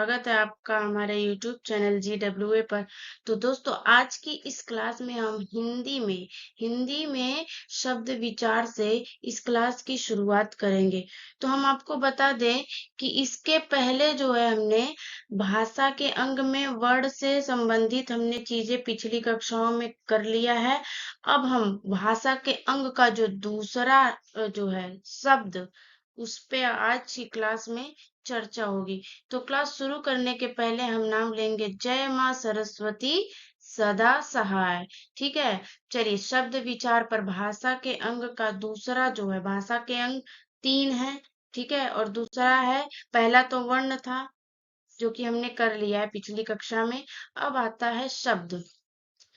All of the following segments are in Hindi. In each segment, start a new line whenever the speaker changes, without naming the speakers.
स्वागत है आपका हमारे YouTube चैनल GWA पर। तो दोस्तों आज की इस क्लास में हम हिंदी में शब्द विचार से इस क्लास की शुरुआत करेंगे। तो हम आपको बता दें कि इसके पहले जो है हमने भाषा के अंग में वर्ण से संबंधित हमने चीजें पिछली कक्षाओं में कर लिया है। अब हम भाषा के अंग का जो दूसरा जो है शब्द, उस पे आज की क्लास में चर्चा होगी। तो क्लास शुरू करने के पहले हम नाम लेंगे जय माँ सरस्वती सदा सहाय। ठीक है, चलिए शब्द विचार पर भाषा के अंग का दूसरा जो है, भाषा के अंग 3 है। ठीक है, और दूसरा है, पहला तो वर्ण था जो कि हमने कर लिया है पिछली कक्षा में। अब आता है शब्द।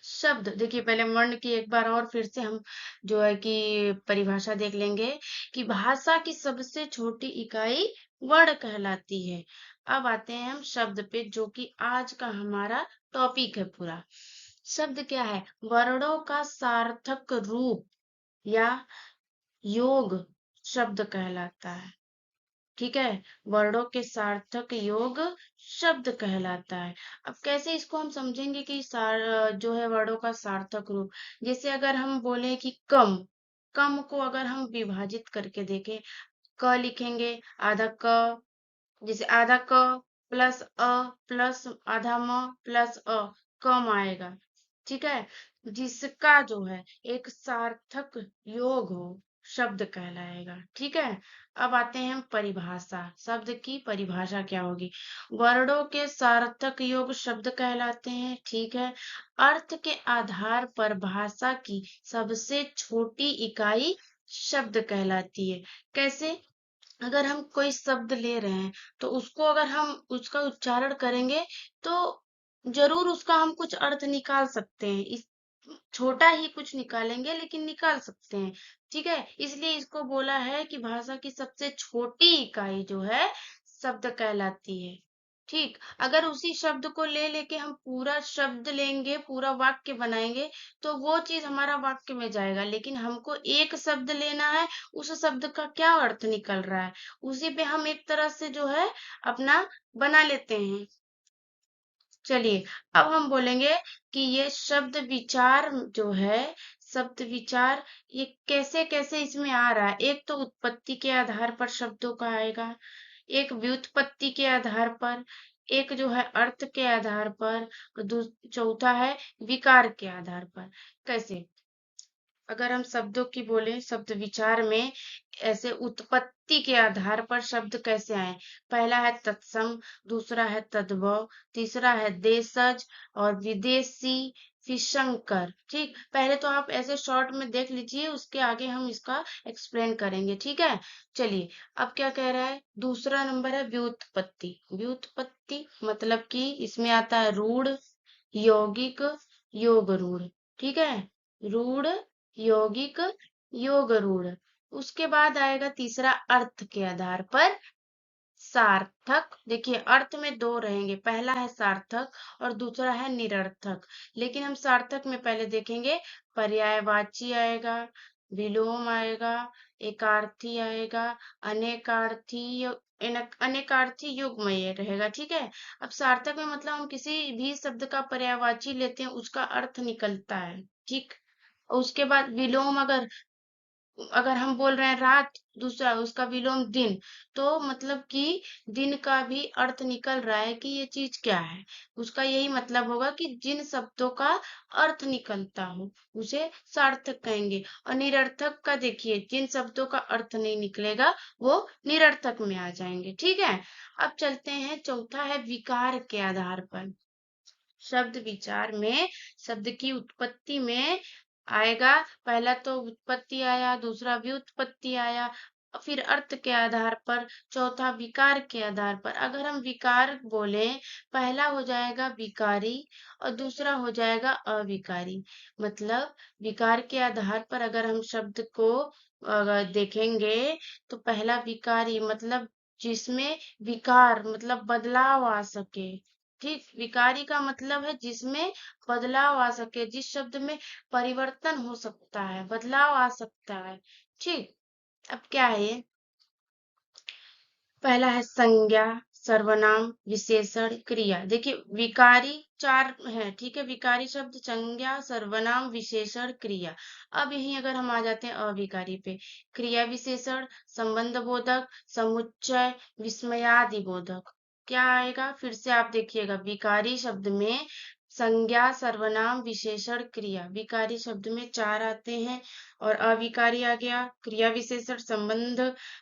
शब्द देखिए, पहले वर्ण की एक बार और फिर से हम जो है कि परिभाषा देख लेंगे कि भाषा की सबसे छोटी इकाई वर्ण कहलाती है। अब आते हैं हम शब्द पे, जो कि आज का हमारा टॉपिक है पूरा। शब्द क्या है? वर्णों का सार्थक रूप या योग शब्द कहलाता है। ठीक है, वर्णों के सार्थक योग शब्द कहलाता है। अब कैसे इसको हम समझेंगे कि जो है वर्णों का सार्थक रूप, जैसे अगर हम बोले कि कम, कम को अगर हम विभाजित करके देखें, क लिखेंगे, आधा क, जैसे आधा क प्लस अ प्लस आधा म प्लस कम आएगा। ठीक है, जिसका जो है एक सार्थक योग हो शब्द कहलाएगा। ठीक है, अब आते हैं हम परिभाषा। शब्द की परिभाषा क्या होगी? वर्णों के सार्थक योग शब्द कहलाते हैं। ठीक है, अर्थ के आधार पर भाषा की सबसे छोटी इकाई शब्द कहलाती है। कैसे? अगर हम कोई शब्द ले रहे हैं तो उसको अगर हम उसका उच्चारण करेंगे तो जरूर उसका हम कुछ अर्थ निकाल सकते हैं। इस छोटा ही कुछ निकालेंगे लेकिन निकाल सकते हैं। ठीक है, इसलिए इसको बोला है कि भाषा की सबसे छोटी इकाई जो है शब्द कहलाती है। ठीक, अगर उसी शब्द को ले लेके हम पूरा शब्द लेंगे, पूरा वाक्य बनाएंगे, तो वो चीज हमारा वाक्य में जाएगा। लेकिन हमको एक शब्द लेना है, उस शब्द का क्या अर्थ निकल रहा है, उसी पे हम एक तरह से जो है अपना बना लेते हैं। चलिए, अब हम बोलेंगे कि ये शब्द विचार जो है, शब्द विचार ये कैसे कैसे इसमें आ रहा है। एक तो उत्पत्ति के आधार पर शब्दों का आएगा, एक व्युत्पत्ति के आधार पर, एक जो है अर्थ के आधार पर, और चौथा है विकार के आधार पर। कैसे? अगर हम शब्दों की बोले, शब्द विचार में ऐसे उत्पत्ति के आधार पर शब्द कैसे आए? पहला है तत्सम, दूसरा है तद्भव, तीसरा है देशज और विदेशी, फिर संकर। ठीक, पहले तो आप ऐसे शॉर्ट में देख लीजिए, उसके आगे हम इसका एक्सप्लेन करेंगे। ठीक है, चलिए अब क्या कह रहा है? दूसरा नंबर है व्युत्पत्ति। व्युत्पत्ति मतलब कि इसमें आता है रूढ़, यौगिक, योग रूढ़। ठीक है, रूढ़, यौगिक, योग रूढ़। उसके बाद आएगा तीसरा अर्थ के आधार पर सार्थक। देखिए, अर्थ में दो रहेंगे, पहला है सार्थक और दूसरा है निरर्थक। लेकिन हम सार्थक में पहले देखेंगे, पर्यायवाची आएगा, विलोम आएगा, एकार्थी आएगा, अनेकार्थी अनेकार्थी युग्म रहेगा। ठीक है, अब सार्थक में मतलब हम किसी भी शब्द का पर्यायवाची लेते हैं, उसका अर्थ निकलता है। ठीक, और उसके बाद विलोम, अगर अगर हम बोल रहे हैं रात, दूसरा उसका विलोम दिन, तो मतलब कि दिन का भी अर्थ निकल रहा है कि ये चीज क्या है। उसका यही मतलब होगा कि जिन शब्दों का अर्थ निकलता हो उसे सार्थक कहेंगे। और निरर्थक का देखिए, जिन शब्दों का अर्थ नहीं निकलेगा वो निरर्थक में आ जाएंगे। ठीक है, अब चलते हैं, चौथा है विकार के आधार पर। शब्द विचार में शब्द की उत्पत्ति में आएगा, पहला तो उत्पत्ति आया, दूसरा व्युत्पत्ति आया, फिर अर्थ के आधार पर, चौथा विकार के आधार पर। अगर हम विकार बोले, पहला हो जाएगा विकारी और दूसरा हो जाएगा अविकारी। मतलब विकार के आधार पर अगर हम शब्द को अगर देखेंगे, तो पहला विकारी मतलब जिसमें विकार मतलब बदलाव आ सके। ठीक, विकारी का मतलब है जिसमें बदलाव आ सके, जिस शब्द में परिवर्तन हो सकता है, बदलाव आ सकता है। ठीक, अब क्या है ये? पहला है संज्ञा। सर्वनाम, विशेषण, क्रिया। देखिए विकारी चार है, ठीक है। विकारी शब्द संज्ञा, सर्वनाम, विशेषण, क्रिया। अब यहीं अगर हम आ जाते हैं अविकारी पे, क्रिया विशेषण, संबंध बोधक, समुच्चय, विस्मयादि बोधक। क्या आएगा फिर से आप देखिएगा, विकारी शब्द में संज्ञा, सर्वनाम, विशेषण, क्रिया। विकारी शब्द में चार आते हैं और अविकारी आ गया क्रिया विशेषण, संबंध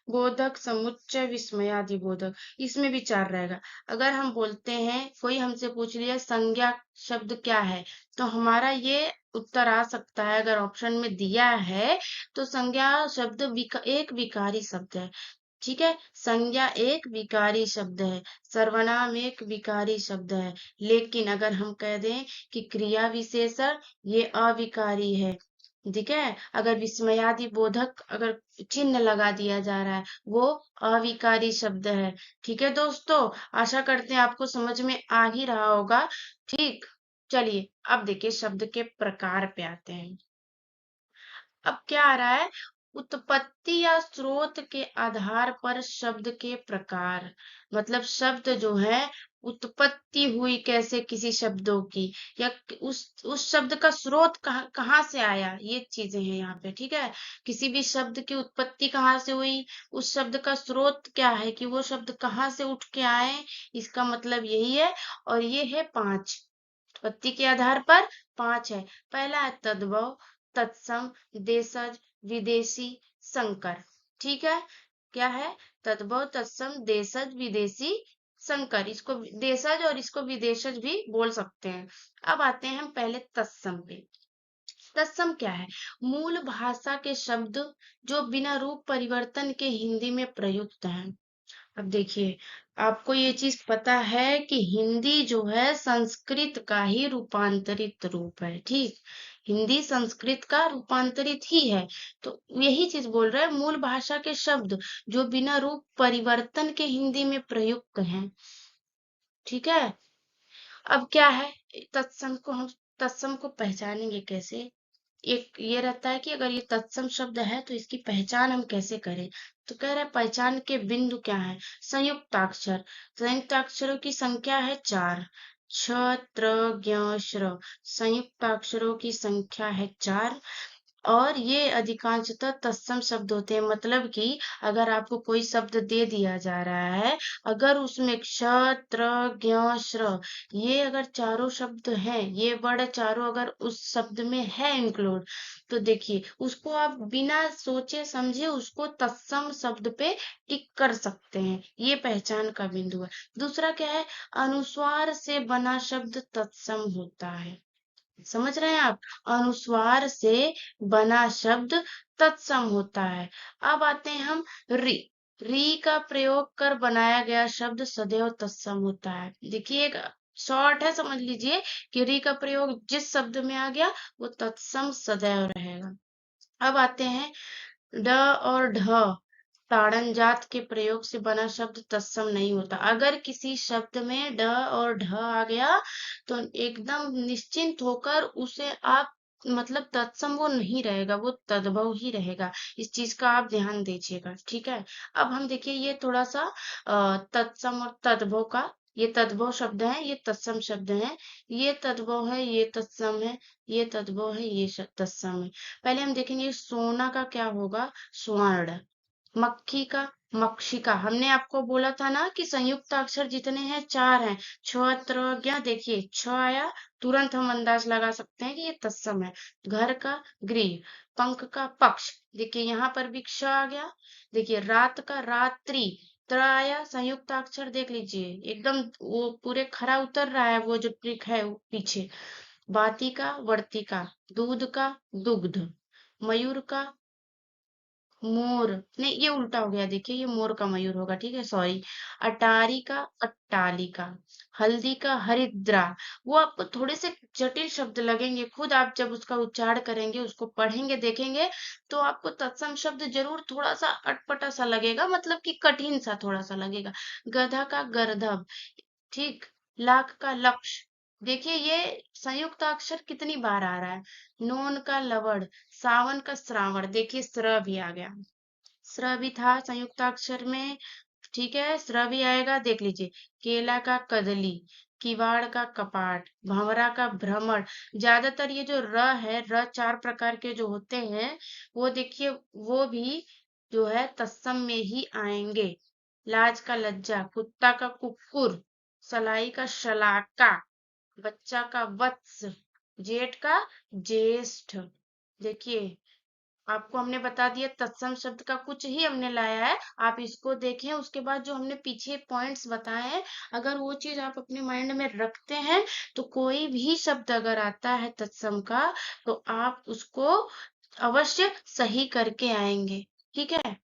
बोधक, समुच्चय, विस्मयादि बोधक। इसमें भी चार रहेगा। अगर हम बोलते हैं, कोई हमसे पूछ लिया संज्ञा शब्द क्या है, तो हमारा ये उत्तर आ सकता है, अगर ऑप्शन में दिया है तो संज्ञा शब्द एक विकारी शब्द है, ठीक है। संज्ञा एक विकारी शब्द है, सर्वनाम एक विकारी शब्द है। लेकिन अगर हम कह दें कि क्रिया विशेषण ये अविकारी है, ठीक है। अगर विस्मयादि बोधक अगर चिन्ह लगा दिया जा रहा है, वो अविकारी शब्द है, ठीक है दोस्तों। आशा करते हैं आपको समझ में आ ही रहा होगा, ठीक। चलिए अब देखिए शब्द के प्रकार पे आते हैं। अब क्या आ रहा है, उत्पत्ति या स्रोत के आधार पर शब्द के प्रकार। मतलब शब्द जो है उत्पत्ति हुई कैसे किसी शब्दों की, या उस शब्द का स्रोत कहाँ से आया, ये चीजें हैं यहाँ पे, ठीक है। किसी भी शब्द की उत्पत्ति कहाँ से हुई, उस शब्द का स्रोत क्या है, कि वो शब्द कहाँ से उठ के आए, इसका मतलब यही है। और ये है पांच, उत्पत्ति के आधार पर पांच है। पहला है तद्भव, तत्सम, देशज, विदेशी, संकर, ठीक है। क्या है, तद्भव, तत्सम, देशज, विदेशी, संकर। इसको देशज और इसको विदेशज भी बोल सकते हैं। अब आते हैं हम पहले तत्सम पे। तत्सम क्या है, मूल भाषा के शब्द जो बिना रूप परिवर्तन के हिंदी में प्रयुक्त हैं। अब देखिए, आपको ये चीज पता है कि हिंदी जो है संस्कृत का ही रूपांतरित रूप है, ठीक। हिंदी संस्कृत का रूपांतरित ही है। तो यही चीज बोल रहे हैं, मूल भाषा के शब्द जो बिना रूप परिवर्तन के हिंदी में प्रयुक्त हैं, ठीक है। अब क्या है, तत्सम को पहचानेंगे कैसे। एक ये रहता है कि अगर ये तत्सम शब्द है तो इसकी पहचान हम कैसे करें। तो कह रहा है पहचान के बिंदु क्या है, संयुक्ताक्षर। संयुक्ताक्षरों की संख्या है चार, छ, त्र, ज्ञ, श्र। संयुक्ताक्षरों की संख्या है चार। और ये अधिकांशतः तत्सम शब्द होते हैं। मतलब कि अगर आपको कोई शब्द दे दिया जा रहा है, अगर उसमें क्ष, त्र, ज्ञ, श्र, ये अगर चारों शब्द हैं, ये वर्ड चारों अगर उस शब्द में है इंक्लूड, तो देखिए उसको आप बिना सोचे समझे उसको तत्सम शब्द पे टिक कर सकते हैं। ये पहचान का बिंदु है। दूसरा क्या है, अनुस्वार से बना शब्द तत्सम होता है। समझ रहे हैं आप, अनुस्वार से बना शब्द तत्सम होता है। अब आते हैं हम री। री का प्रयोग कर बनाया गया शब्द सदैव तत्सम होता है। देखिए एक शॉर्ट है, समझ लीजिए कि री का प्रयोग जिस शब्द में आ गया वो तत्सम सदैव रहेगा। अब आते हैं ड और ढ। ताड़न जात के प्रयोग से बना शब्द तत्सम नहीं होता। अगर किसी शब्द में ड और ढ आ गया तो एकदम निश्चिंत होकर उसे आप मतलब तत्सम वो नहीं रहेगा, वो तद्भव ही रहेगा। इस चीज का आप ध्यान दीजिएगा, ठीक है। अब हम देखिए ये थोड़ा सा तत्सम और तद्भव का, ये तद्भव शब्द है, ये तत्सम शब्द है। ये तद्भव है, ये तत्सम है, ये तद्भव है, ये तत्सम है। पहले हम देखेंगे सोना का क्या होगा, स्वर्ण। मक्खी का मक्षिका। हमने आपको बोला था ना कि संयुक्त अक्षर जितने हैं चार हैं, छ, त्र, ज्ञ। देखिए छ आया, तुरंत हम अंदाज लगा सकते हैं कि ये तत्सम है। घर का गृह, पंख का पक्ष। देखिए यहाँ पर भी क्ष आ गया। देखिए रात का रात्रि, त्र आया, संयुक्त अक्षर देख लीजिए एकदम वो पूरे खरा उतर रहा है, वो जो ट्रिक है वो पीछे। बाती का वर्तिका, दूध का दुग्ध, मयूर का मोर, नहीं ये उल्टा हो गया, देखिए ये मोर का मयूर होगा, ठीक है, सॉरी। अटारी का अट्टालिका, हल्दी का हरिद्रा। वो आपको थोड़े से जटिल शब्द लगेंगे, खुद आप जब उसका उच्चारण करेंगे, उसको पढ़ेंगे देखेंगे तो आपको तत्सम शब्द जरूर थोड़ा सा अटपटा सा लगेगा, मतलब कि कठिन सा थोड़ा सा लगेगा। गधा का गर्दभ, ठीक। लाख का लक्ष्य। देखिए ये संयुक्त अक्षर कितनी बार आ रहा है। नोन का लवड़, सावन का श्रावण। देखिए स्र भी आ गया, स्र भी था संयुक्ताक्षर में। ठीक है, स्र भी आएगा, देख लीजिए। केला का कदली, किवाड़ का कपाट, भंवरा का भ्रमर। ज्यादातर ये जो र है, र 4 प्रकार के जो होते हैं, वो देखिए, वो भी जो है तत्सम में ही आएंगे। लाज का लज्जा, कुत्ता का कुक्कुर, सलाई का शलाका, बच्चा का वत्स, जेठ का ज्येष्ठ। देखिए, आपको हमने बता दिया तत्सम शब्द का कुछ ही हमने लाया है, आप इसको देखें। उसके बाद जो हमने पीछे पॉइंट्स बताए हैं, अगर वो चीज आप अपने माइंड में रखते हैं, तो कोई भी शब्द अगर आता है तत्सम का, तो आप उसको अवश्य सही करके आएंगे। ठीक है।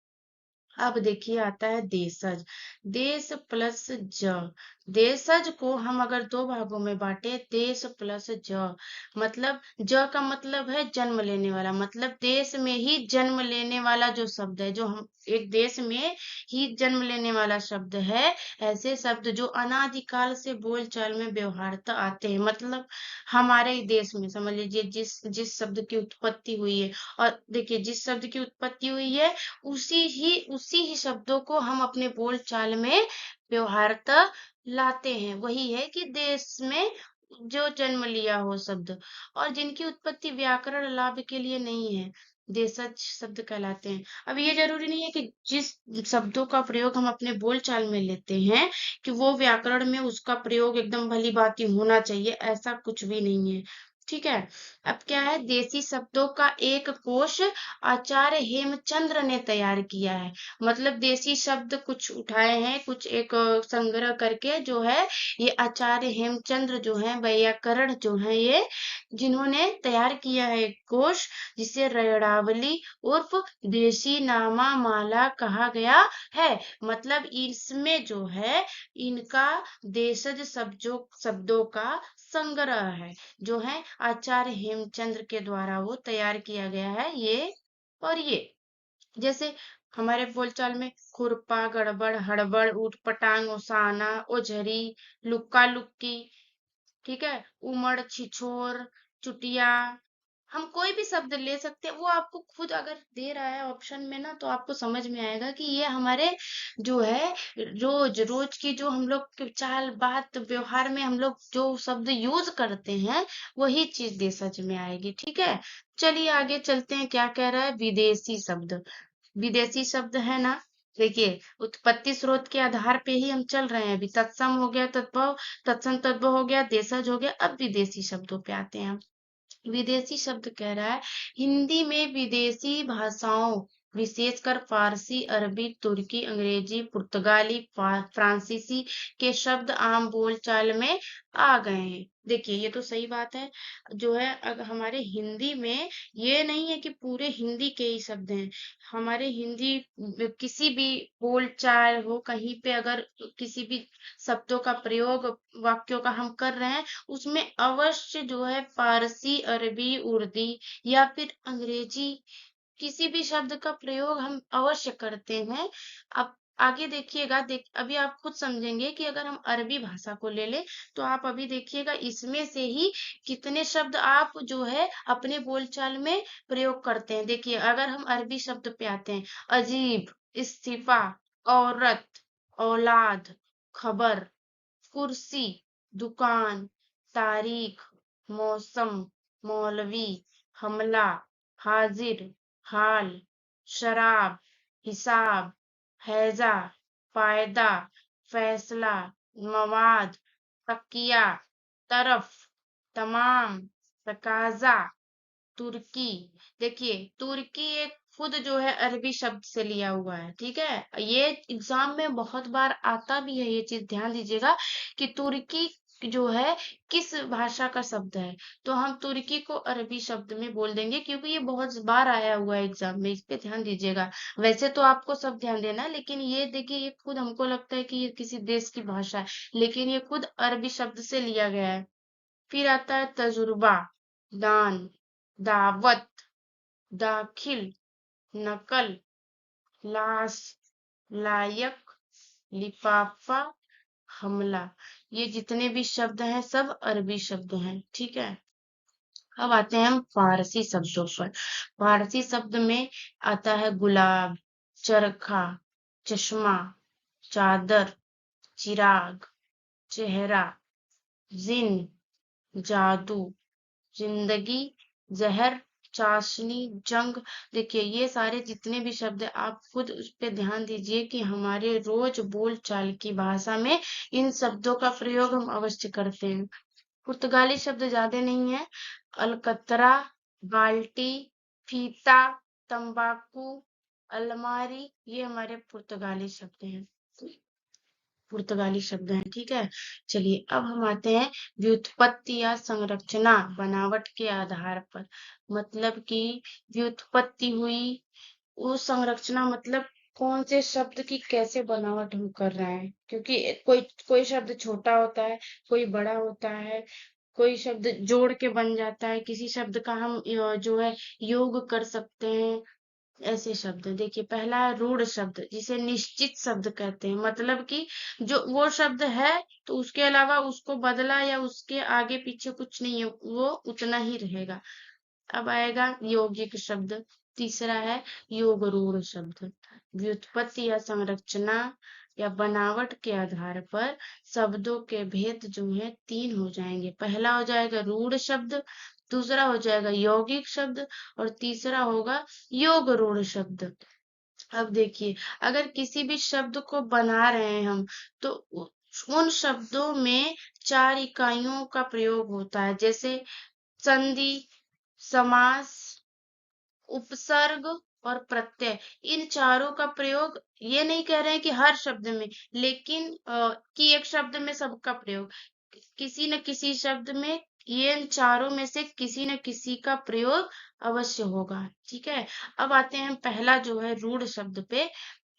अब देखिए आता है देशज। देश प्लस ज। देशज को हम अगर 2 भागों में बांटे, देश प्लस ज, मतलब ज का मतलब है जन्म लेने वाला, मतलब देश में ही जन्म लेने वाला जो शब्द है, जो हम एक देश में ही जन्म लेने वाला शब्द है। ऐसे शब्द जो अनादिकाल से बोलचाल में व्यवहारता आते हैं, मतलब हमारे ही देश में समझ लीजिए जिस जिस शब्द की उत्पत्ति हुई है, और देखिए जिस शब्द की उत्पत्ति हुई है, उसी ही शब्दों को हम अपने बोल चाल में व्यवहारता लाते हैं। वही है कि देश में जो जन्म लिया हो शब्द, और जिनकी उत्पत्ति व्याकरण लाभ के लिए नहीं है, देशज शब्द कहलाते हैं। अब ये जरूरी नहीं है कि जिस शब्दों का प्रयोग हम अपने बोल चाल में लेते हैं, कि वो व्याकरण में उसका प्रयोग एकदम भली भांति होना चाहिए, ऐसा कुछ भी नहीं है। ठीक है। अब क्या है, देसी शब्दों का एक कोश आचार्य हेमचंद्र ने तैयार किया है। मतलब देसी शब्द कुछ उठाए हैं, कुछ एक संग्रह करके जो है, ये आचार्य हेमचंद्र जो है वैयाकरण जो है, ये जिन्होंने तैयार किया है एक कोश, जिसे रयड़ावली उर्फ देसी नामा माला कहा गया है। मतलब इसमें जो है, इनका देशज शब्दों का संग्रह है, जो है आचार्य हेमचंद्र के द्वारा वो तैयार किया गया है। ये और ये जैसे हमारे बोलचाल में खुरपा, गड़बड़, हड़बड़, ऊट पटांग, ओसाना, ओझरी, लुक्का लुक्की, ठीक है, उमड़, छिछोर, चुटिया, हम कोई भी शब्द ले सकते हैं। वो आपको खुद अगर दे रहा है ऑप्शन में ना, तो आपको समझ में आएगा कि ये हमारे जो है रोज रोज की जो हम लोग की चाल बात व्यवहार में हम लोग जो शब्द यूज करते हैं, वही चीज देशज में आएगी। ठीक है। चलिए आगे चलते हैं, क्या कह रहा है, विदेशी शब्द। विदेशी शब्द है ना, देखिए उत्पत्ति स्रोत के आधार पे ही हम चल रहे हैं। अभी तत्सम हो गया, तद्भव, तत्सम तद्भव हो गया, देशज हो गया, अब विदेशी शब्दों पे आते हैं हम। विदेशी शब्द कह रहा है, हिंदी में विदेशी भाषाओं, विशेषकर फारसी, अरबी, तुर्की, अंग्रेजी, पुर्तगाली, फ्रांसीसी के शब्द आम बोलचाल में आ गए हैं। देखिए ये तो सही बात है, जो है अगर हमारे हिंदी में, ये नहीं है कि पूरे हिंदी के ही शब्द हैं। हमारे हिंदी किसी भी बोलचाल हो, कहीं पे अगर किसी भी शब्दों का प्रयोग, वाक्यों का हम कर रहे हैं, उसमें अवश्य जो है फारसी, अरबी, उर्दी या फिर अंग्रेजी किसी भी शब्द का प्रयोग हम अवश्य करते हैं। अब आगे देखिएगा, अभी आप खुद समझेंगे कि अगर हम अरबी भाषा को ले लें, तो आप अभी देखिएगा इसमें से ही कितने शब्द आप जो है अपने बोलचाल में प्रयोग करते हैं। देखिए अगर हम अरबी शब्द पे आते हैं, अजीब, इस्तीफा, औरत, औलाद, खबर, कुर्सी, दुकान, तारीख, मौसम, मौलवी, हमला, हाजिर, हाल, शराब, हिसाब, हैजा, फायदा, फैसला, मवाद, तकिया, तरफ, तमाम, तकाजा, तुर्की। देखिए तुर्की एक खुद जो है अरबी शब्द से लिया हुआ है। ठीक है, ये एग्जाम में बहुत बार आता भी है, ये चीज ध्यान दीजिएगा कि तुर्की जो है किस भाषा का शब्द है, तो हम तुर्की को अरबी शब्द में बोल देंगे, क्योंकि ये बहुत बार आया हुआ है एग्जाम में, इस पे ध्यान दीजिएगा। वैसे तो आपको सब ध्यान देना है, लेकिन ये देखिए ये खुद हमको लगता है कि ये किसी देश की भाषा है, लेकिन ये खुद अरबी शब्द से लिया गया है। फिर आता है तजुर्बा, दान, दावत, दाखिल, नकल, लाश, लायक, लिफाफा, हमला। ये जितने भी शब्द हैं सब अरबी शब्द हैं। ठीक है। अब आते हैं हम फारसी शब्दों पर। फारसी शब्द में आता है गुलाब, चरखा, चश्मा, चादर, चिराग, चेहरा, जिन, जादू, जिंदगी, जहर, चाशनी, जंग। देखिए ये सारे जितने भी शब्द हैं आप खुद उस पे ध्यान दीजिए कि हमारे रोज बोल चाल की भाषा में इन शब्दों का प्रयोग हम अवश्य करते हैं। पुर्तगाली शब्द ज्यादा नहीं है। अलकतरा, बाल्टी, फीता, तंबाकू, अलमारी, ये हमारे पुर्तगाली शब्द हैं, पुर्तगाली शब्द हैं। ठीक है, चलिए अब हम आते हैं व्युत्पत्ति या संरचना बनावट के आधार पर। मतलब कि व्युत्पत्ति हुई, वो संरचना मतलब कौन से शब्द की कैसे बनावट हम कर रहे हैं, क्योंकि कोई कोई शब्द छोटा होता है, कोई बड़ा होता है, कोई शब्द जोड़ के बन जाता है, किसी शब्द का हम जो है योग कर सकते हैं। ऐसे शब्द देखिए, पहला है रूढ़ शब्द, जिसे निश्चित शब्द कहते हैं। मतलब कि जो वो शब्द है तो उसके अलावा उसको बदला या उसके आगे पीछे कुछ नहीं है, वो उतना ही रहेगा। अब आएगा यौगिक शब्द। तीसरा है योग रूढ़ शब्द। व्युत्पत्ति या संरचना या बनावट के आधार पर शब्दों के भेद जो है तीन हो जाएंगे। पहला हो जाएगा रूढ़ शब्द, दूसरा हो जाएगा यौगिक शब्द, और तीसरा होगा योग रूढ़ शब्द। अब देखिए, अगर किसी भी शब्द को बना रहे हैं हम, तो उन शब्दों में चार इकाइयों का प्रयोग होता है, जैसे संधि, समास, उपसर्ग और प्रत्यय। इन चारों का प्रयोग, ये नहीं कह रहे हैं कि हर शब्द में, लेकिन कि एक शब्द में सबका प्रयोग, किसी न किसी शब्द में ये इन चारों में से किसी न किसी का प्रयोग अवश्य होगा। ठीक है, अब आते हैं पहला जो है रूढ़ शब्द पे।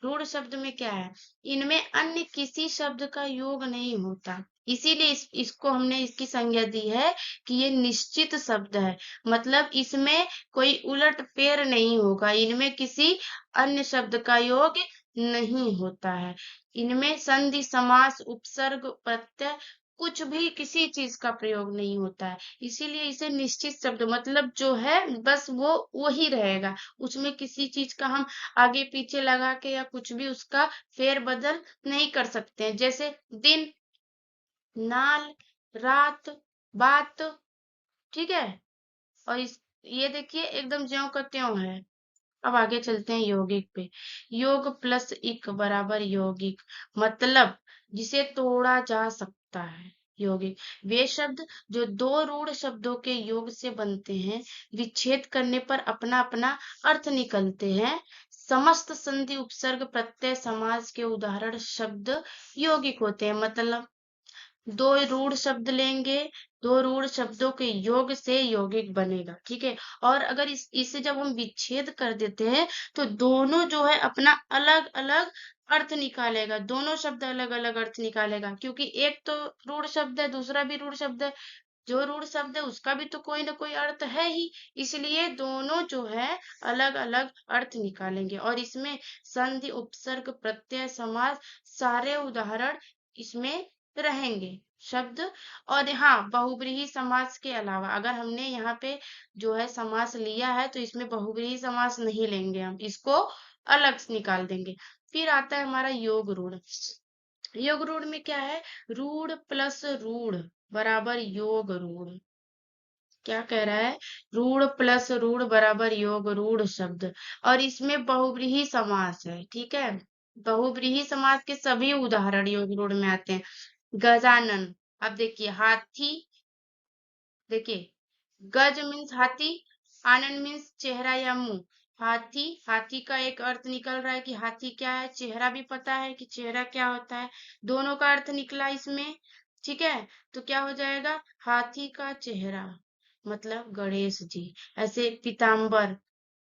रूढ़ शब्द में क्या है, इनमें अन्य किसी शब्द का योग नहीं होता, इसीलिए इसको हमने इसकी संज्ञा दी है कि ये निश्चित शब्द है। मतलब इसमें कोई उलट फेर नहीं होगा, इनमें किसी अन्य शब्द का योग नहीं होता है। इनमें संधि, समास, उपसर्ग, प्रत्यय कुछ भी किसी चीज का प्रयोग नहीं होता है, इसीलिए इसे निश्चित शब्द, मतलब जो है बस वो वही रहेगा, उसमें किसी चीज का हम आगे पीछे लगा के या कुछ भी उसका फेर बदल नहीं कर सकते हैं। जैसे दिन, नाल, रात, बात। ठीक है, और ये देखिए एकदम ज्यों का त्यों है। अब आगे चलते हैं यौगिक पे। योग प्लस इक बराबर यौगिक, मतलब जिसे तोड़ा जा सकता है। यौगिक वे शब्द जो दो रूढ़ शब्दों के योग से बनते हैं, विच्छेद करने पर अपना अपना अर्थ निकलते हैं। समस्त संधि, उपसर्ग, प्रत्यय, समास के उदाहरण शब्द यौगिक होते हैं। मतलब दो रूढ़ शब्द लेंगे, दो रूढ़ शब्दों के योग से यौगिक बनेगा। ठीक है, और अगर इसे जब हम विच्छेद कर देते हैं तो दोनों जो है अपना अलग अलग अर्थ निकालेगा, दोनों शब्द अलग अलग अर्थ निकालेगा, क्योंकि एक तो रूढ़ शब्द है, दूसरा भी रूढ़ शब्द है। जो रूढ़ शब्द है उसका भी तो कोई ना कोई अर्थ है ही, इसलिए दोनों जो है अलग अलग अर्थ निकालेंगे। और इसमें संधि, उपसर्ग, प्रत्यय, समास सारे उदाहरण इसमें रहेंगे शब्द। और हाँ, बहुब्रीहि समास के अलावा अगर हमने यहाँ पे जो है समास लिया है तो इसमें बहुब्रीहि समास नहीं लेंगे, हम इसको अलग से निकाल देंगे। फिर आता है हमारा योग रूढ़। योग रूढ़ में क्या है, रूढ़ प्लस रूढ़ बराबर योग रूढ़। क्या कह रहा है, रूढ़ प्लस रूढ़ बराबर योग रूढ़ शब्द, और इसमें बहुब्रीहि समास है। ठीक है, बहुब्रीहि समास के सभी उदाहरण योग रूढ़ में आते हैं। गजानन, अब देखिए हाथी, देखिए गज मीन्स हाथी, आनन मीन्स चेहरा या मुंह। हाथी, हाथी का एक अर्थ निकल रहा है कि हाथी क्या है, चेहरा भी पता है कि चेहरा क्या होता है, दोनों का अर्थ निकला इसमें। ठीक है, तो क्या हो जाएगा, हाथी का चेहरा मतलब गणेश जी। ऐसे पीताम्बर,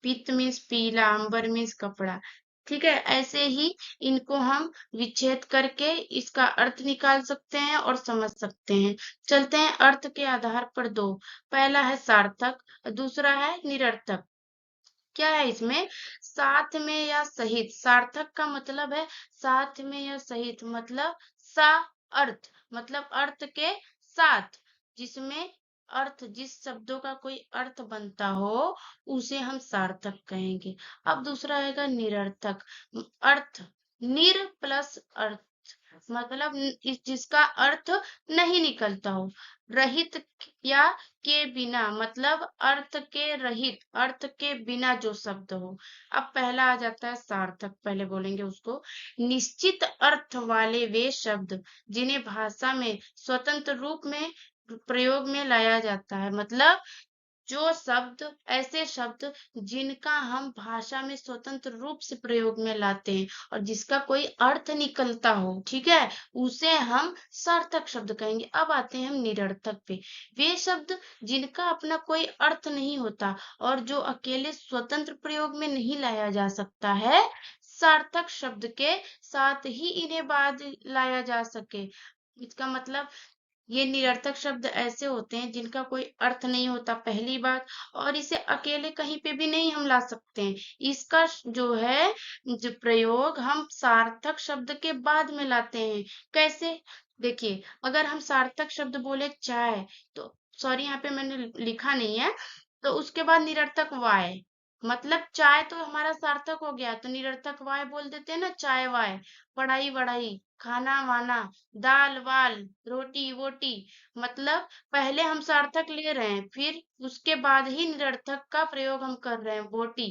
पीत मीन्स पीला, अंबर मीन्स कपड़ा। ठीक है, ऐसे ही इनको हम विच्छेद करके इसका अर्थ निकाल सकते हैं और समझ सकते हैं। चलते हैं अर्थ के आधार पर दो। पहला है सार्थक, दूसरा है निरर्थक। क्या है इसमें, साथ में या सहित। सार्थक का मतलब है साथ में या सहित, मतलब सा अर्थ, मतलब अर्थ के साथ, जिसमें अर्थ, जिस शब्दों का कोई अर्थ बनता हो उसे हम सार्थक कहेंगे। अब दूसरा आएगा निरर्थक। अर्थ निर प्लस अर्थ मतलब जिसका अर्थ नहीं निकलता हो। रहित या के बिना मतलब अर्थ के रहित, अर्थ के बिना जो शब्द हो। अब पहला आ जाता है सार्थक, पहले बोलेंगे उसको। निश्चित अर्थ वाले वे शब्द जिन्हें भाषा में स्वतंत्र रूप में प्रयोग में लाया जाता है। मतलब जो शब्द, ऐसे शब्द जिनका हम भाषा में स्वतंत्र रूप से प्रयोग में लाते हैं और जिसका कोई अर्थ निकलता हो, ठीक है, उसे हम सार्थक शब्द कहेंगे। अब आते हैं हम निरर्थक पे। वे शब्द जिनका अपना कोई अर्थ नहीं होता और जो अकेले स्वतंत्र प्रयोग में नहीं लाया जा सकता है, सार्थक शब्द के साथ ही इन्हें बाद लाया जा सके। इसका मतलब ये निरर्थक शब्द ऐसे होते हैं जिनका कोई अर्थ नहीं होता, पहली बात, और इसे अकेले कहीं पे भी नहीं हम ला सकते हैं। इसका जो है जो प्रयोग हम सार्थक शब्द के बाद में लाते हैं। कैसे? देखिए, अगर हम सार्थक शब्द बोले चाय, तो सॉरी यहाँ पे मैंने लिखा नहीं है, तो उसके बाद निरर्थक वाय, मतलब चाय तो हमारा सार्थक हो गया, तो निरर्थक वाय बोल देते हैं ना, चाय वाय। पढ़ाई वढ़ाई, खाना वाना, दाल वाल, रोटी वोटी, मतलब पहले हम सार्थक ले रहे हैं, फिर उसके बाद ही निरर्थक का प्रयोग हम कर रहे हैं, वोटी।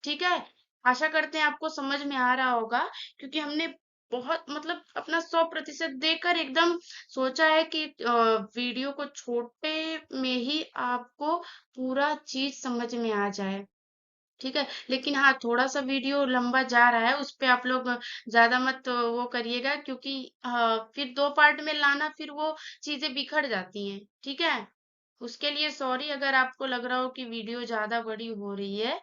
ठीक है, आशा करते हैं आपको समझ में आ रहा होगा, क्योंकि हमने बहुत मतलब अपना 100% देकर एकदम सोचा है कि वीडियो को छोटे में ही आपको पूरा चीज समझ में आ जाए। ठीक है, लेकिन हाँ, थोड़ा सा वीडियो लंबा जा रहा है, उस पे आप लोग ज्यादा मत वो करिएगा, क्योंकि फिर 2 पार्ट में लाना, फिर वो चीजें बिखर जाती हैं। ठीक है, उसके लिए सॉरी अगर आपको लग रहा हो कि वीडियो ज्यादा बड़ी हो रही है।